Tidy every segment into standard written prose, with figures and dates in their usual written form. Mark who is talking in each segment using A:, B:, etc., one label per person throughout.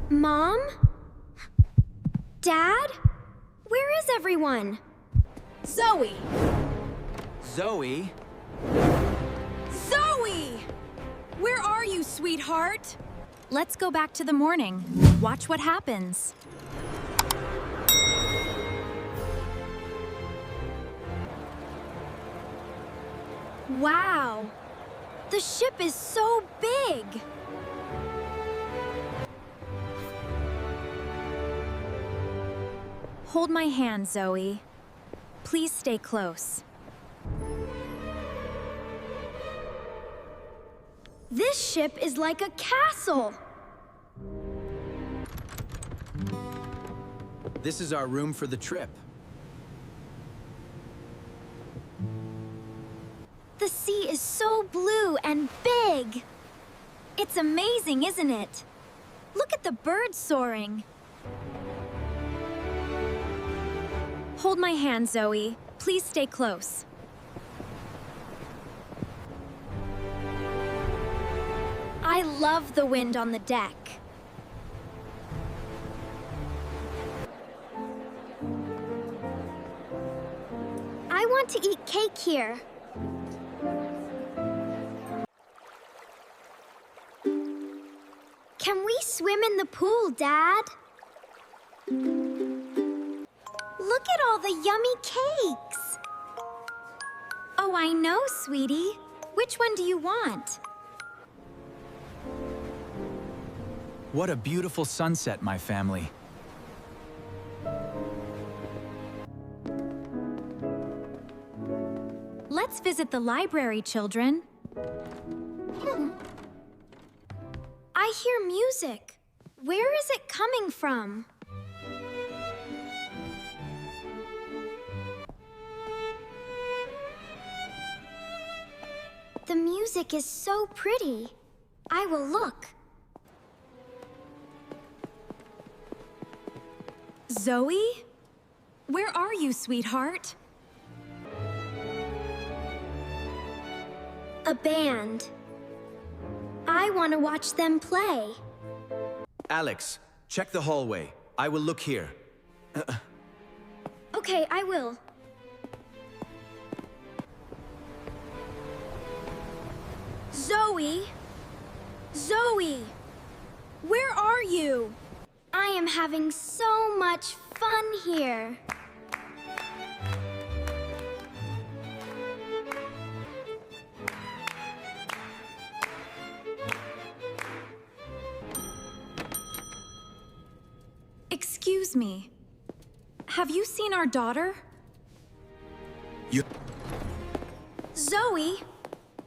A: Mom? Dad? Where is everyone?
B: Zoe!
C: Zoe?
B: Zoe! Where are you, sweetheart?
D: Let's go back to the morning. Watch what happens.
A: Wow! The ship is so big!
D: Hold my hand, Zoe. Please stay close.
A: This ship is like a castle!
C: This is our room for the trip.
A: The sea is so blue and big! It's amazing, isn't it? Look at the birds soaring!
D: Hold my hand, Zoe. Please stay close.
A: I love the wind on the deck. I want to eat cake here. Can we swim in the pool, Dad? Look at all the yummy cakes! Oh, I know, sweetie. Which one do you want?
C: What a beautiful sunset, my family.
D: Let's visit the library, children.
A: I hear music. Where is it coming from? The music is so pretty. I will look.
D: Zoe? Where are you, sweetheart?
A: A band. I want to watch them play.
C: Alex, check the hallway. I will look here.
A: Okay, I will. Zoe! Zoe! Where are you? I am having so much fun here.
D: Excuse me. Have you seen our daughter?
A: Zoe!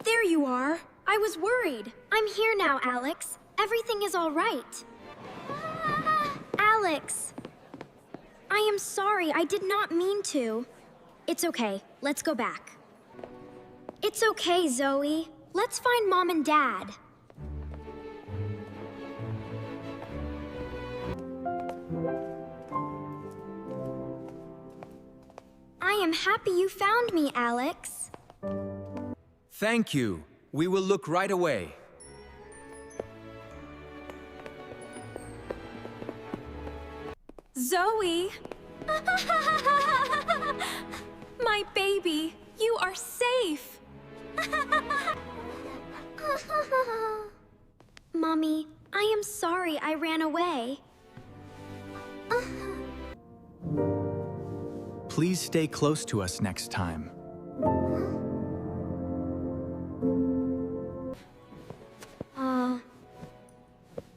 A: There you are. I was worried. I'm here now, Alex. Everything is all right. Alex! I am sorry. I did not mean to. It's okay. Let's go back. It's okay, Zoe. Let's find Mom and Dad. I am happy you found me, Alex.
C: Thank you. We will look right away.
D: Zoe! My baby, you are safe!
A: Mommy, I am sorry I ran away.
C: Please stay close to us next time.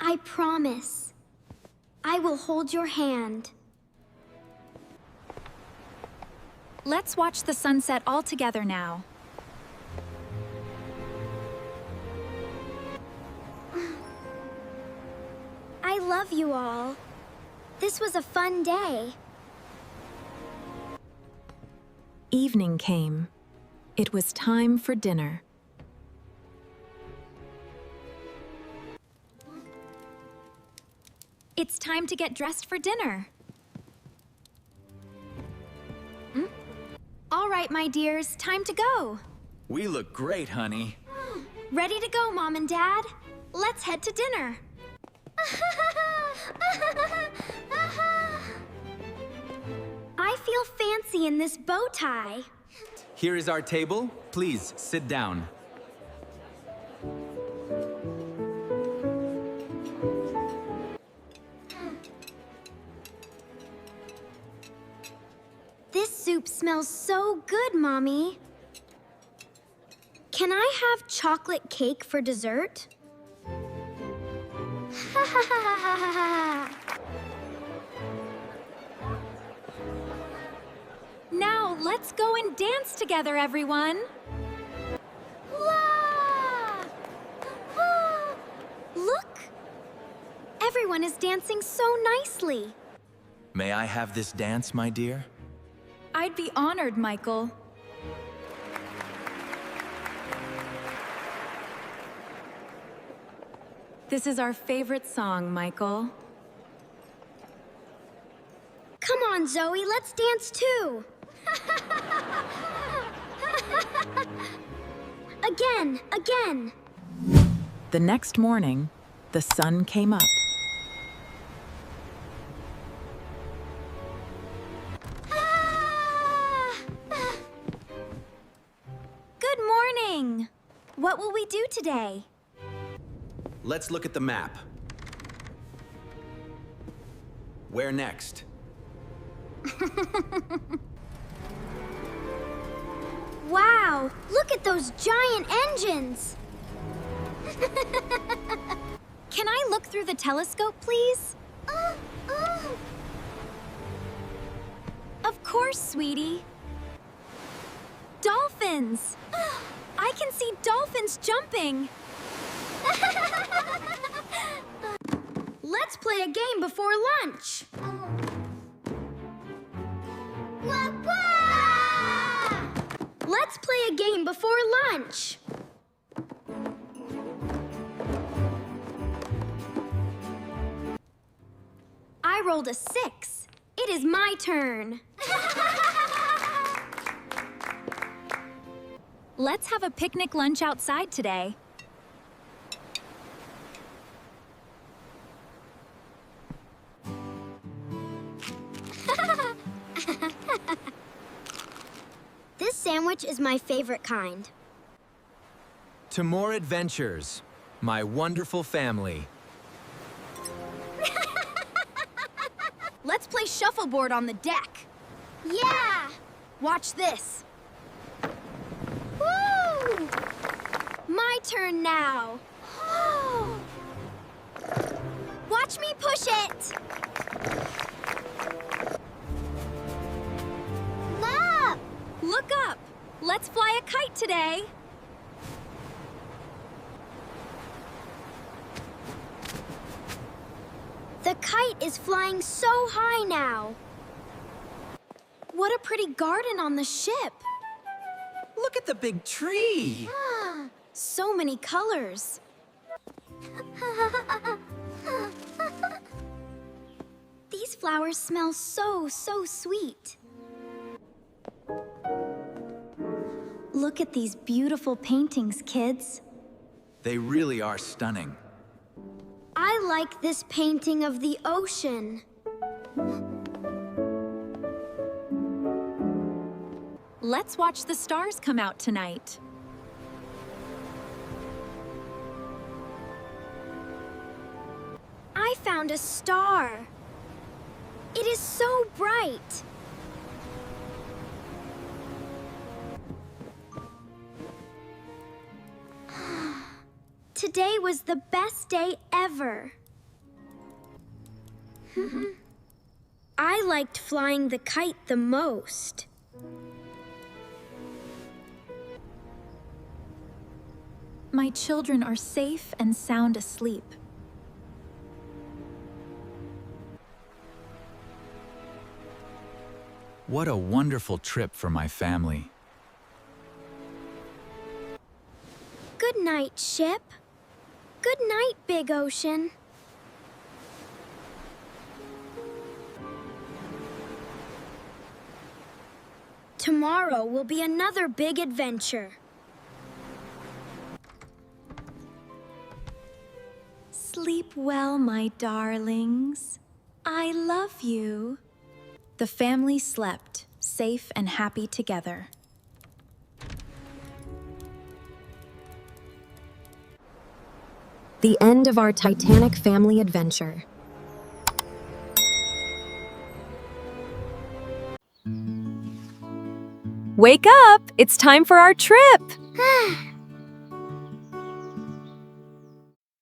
A: I promise. I will hold your hand.
D: Let's watch the sunset all together now.
A: I love you all. This was a fun day.
D: Evening came. It was time for dinner. It's time to get dressed for dinner. All right, my dears, time to go.
C: We look great, honey.
A: Ready to go, Mom and Dad? Let's head to dinner. I feel fancy in this bow tie.
C: Here is our table. Please, sit down.
A: This soup smells so good, Mommy. Can I have chocolate cake for dessert?
B: Now, let's go and dance together, everyone.
A: Wah! Ah! Look! Everyone is dancing so nicely.
C: May I have this dance, my dear?
B: I'd be honored, Michael.
D: This is our favorite song, Michael.
A: Come on, Zoe, let's dance too. Again.
D: The next morning, the sun came up.
B: Good morning. What will we do today?
C: Let's look at the map. Where next?
A: Wow, look at those giant engines.
B: Can I look through the telescope, please? Of course, sweetie. Dolphins! I can see dolphins jumping!
A: Let's play a game before lunch. Let's play a game before lunch. I rolled a 6. It is my turn.
B: Let's have a picnic lunch outside today.
A: This sandwich is my favorite kind.
C: To more adventures, my wonderful family.
B: Let's play shuffleboard on the deck.
A: Yeah!
B: Watch this.
A: Woo! My turn now. Watch me push it. Look!
B: Look up. Let's fly a kite today.
A: The kite is flying so high now.
B: What a pretty garden on the ship.
C: Look at the big tree!
B: So many colors.
A: These flowers smell so sweet. Look at these beautiful paintings, kids.
C: They really are stunning.
A: I like this painting of the ocean.
B: Let's watch the stars come out tonight.
A: I found a star. It is so bright. Today was the best day ever. I liked flying the kite the most.
B: My children are safe and sound asleep.
C: What a wonderful trip for my family.
A: Good night, ship. Good night, big ocean. Tomorrow will be another big adventure.
D: Sleep well, my darlings. I love you. The family slept, safe and happy together.
E: The end of our Titanic family adventure.
B: Wake up! It's time for our trip!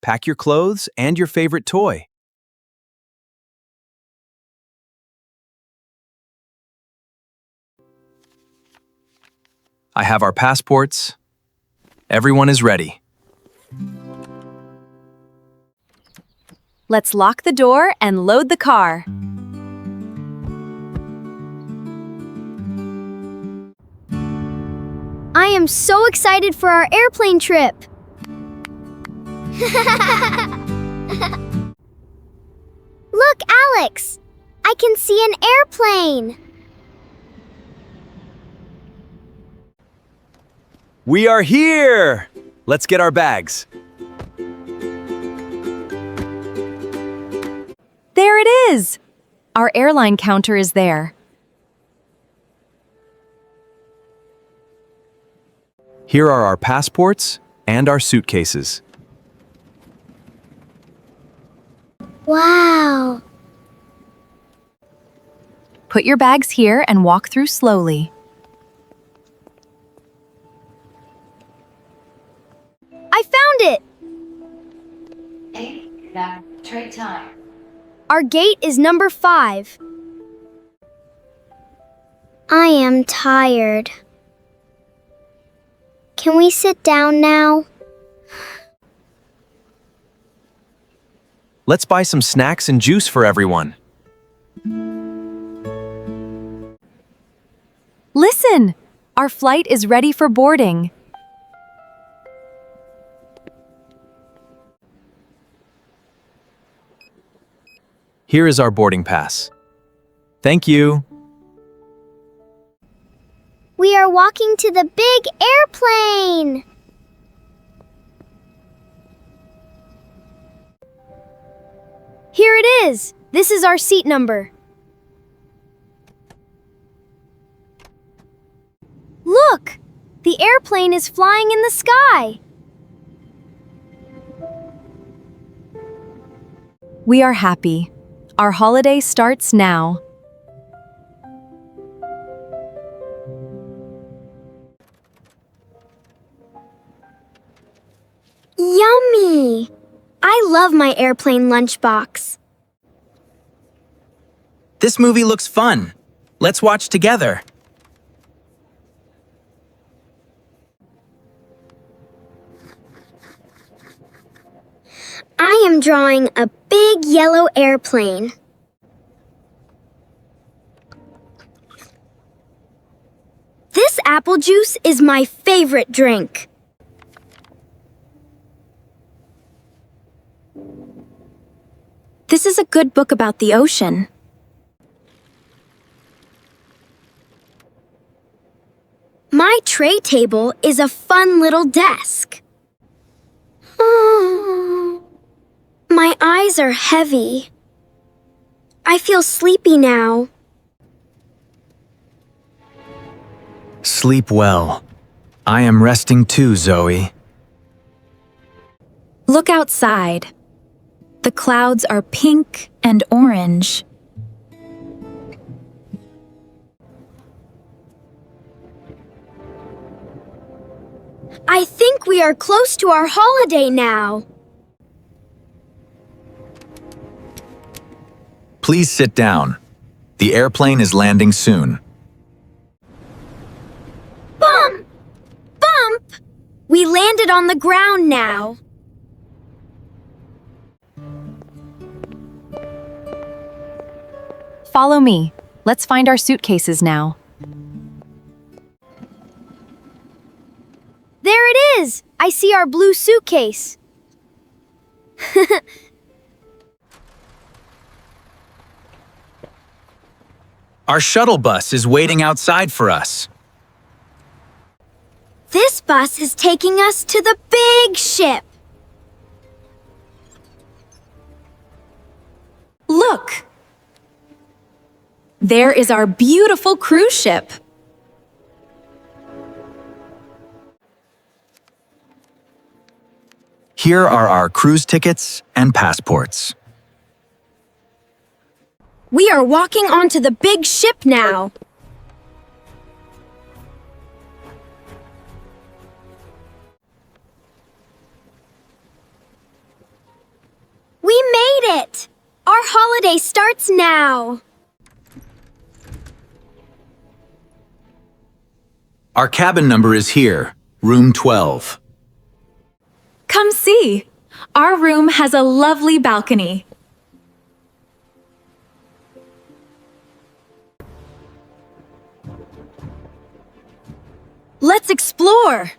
C: Pack your clothes and your favorite toy. I have our passports. Everyone is ready.
B: Let's lock the door and load the car.
A: I am so excited for our airplane trip. Look, Alex! I can see an airplane.
C: We are here! Let's get our bags.
B: There it is! Our airline counter is there.
C: Here are our passports and our suitcases.
A: Wow.
B: Put your bags here and walk through slowly.
A: I found it!
F: Trade time.
A: Our gate is number 5. I am tired. Can we sit down now?
C: Let's buy some snacks and juice for everyone.
B: Listen! Our flight is ready for boarding.
C: Here is our boarding pass. Thank you.
A: We are walking to the big airplane! Here it is! This is our seat number. Look! The airplane is flying in the sky!
B: We are happy. Our holiday starts now.
A: Yummy! I love my airplane lunchbox.
G: This movie looks fun. Let's watch together.
A: I am drawing a big yellow airplane. This apple juice is my favorite drink.
D: This is a good book about the ocean.
A: My tray table is a fun little desk. My eyes are heavy. I feel sleepy now.
C: Sleep well. I am resting too, Zoe.
D: Look outside. The clouds are pink and orange.
A: I think we are close to our holiday now.
C: Please sit down. The airplane is landing soon.
A: Bump! Bump! We landed on the ground now.
B: Follow me. Let's find our suitcases now.
A: There it is! I see our blue suitcase.
G: Our shuttle bus is waiting outside for us.
A: This bus is taking us to the big ship.
D: There is our beautiful cruise ship.
C: Here are our cruise tickets and passports.
A: We are walking onto the big ship now. We made it! Our holiday starts now.
G: Our cabin number is here, room 12.
D: Come see. Our room has a lovely balcony.
A: Let's explore.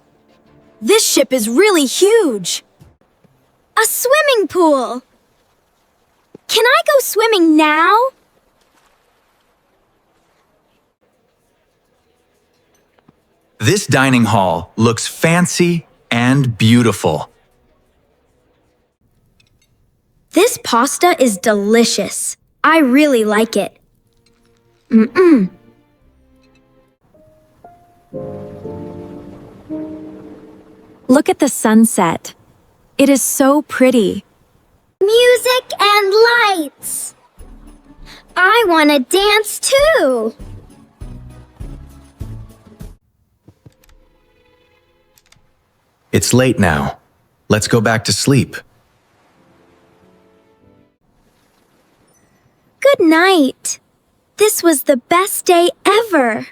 A: This ship is really huge. A swimming pool. Can I go swimming now?
G: This dining hall looks fancy and beautiful.
A: This pasta is delicious. I really like it.
D: Look at the sunset. It is so pretty.
A: Music and lights. I want to dance too.
C: It's late now. Let's go back to sleep.
A: Good night. This was the best day ever.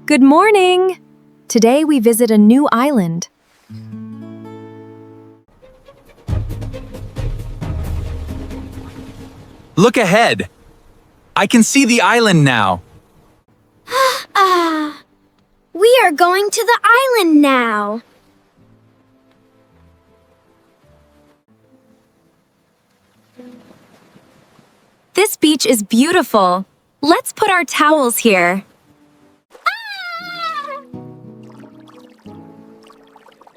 E: Good morning! Today we visit a new island.
G: Look ahead. I can see the island now.
A: We are going to the island now.
D: This beach is beautiful. Let's put our towels here.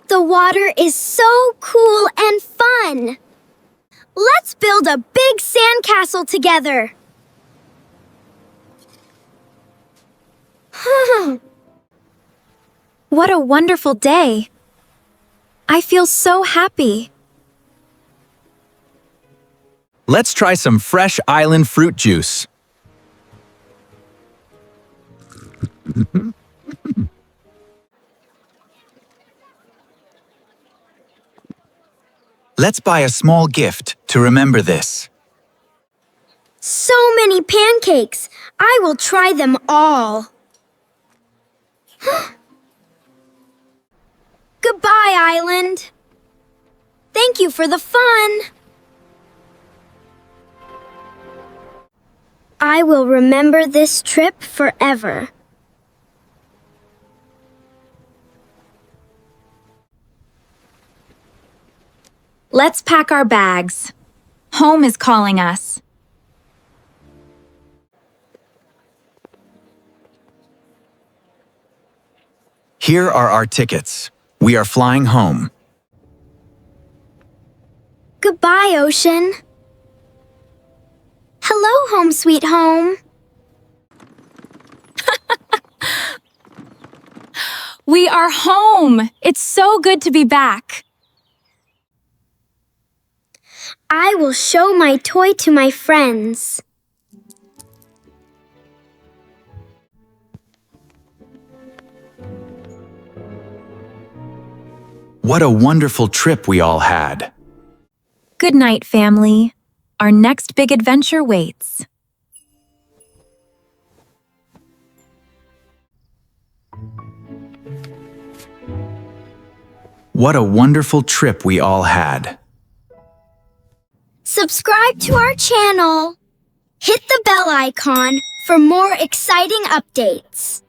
A: The water is so cool and fun. Let's build a big sandcastle together.
D: What a wonderful day. I feel so happy.
G: Let's try some fresh island fruit juice. Let's buy a small gift to remember this.
A: So many pancakes. I will try them all. Goodbye, island. Thank you for the fun. I will remember this trip forever.
D: Let's pack our bags. Home is calling us.
C: Here are our tickets. We are flying home.
A: Goodbye, ocean. Hello, home sweet home.
D: We are home! It's so good to be back.
A: I will show my toy to my friends.
C: What a wonderful trip we all had.
D: Good night, family. Our next big adventure waits.
C: What a wonderful trip we all had.
A: Subscribe to our channel. Hit the bell icon for more exciting updates.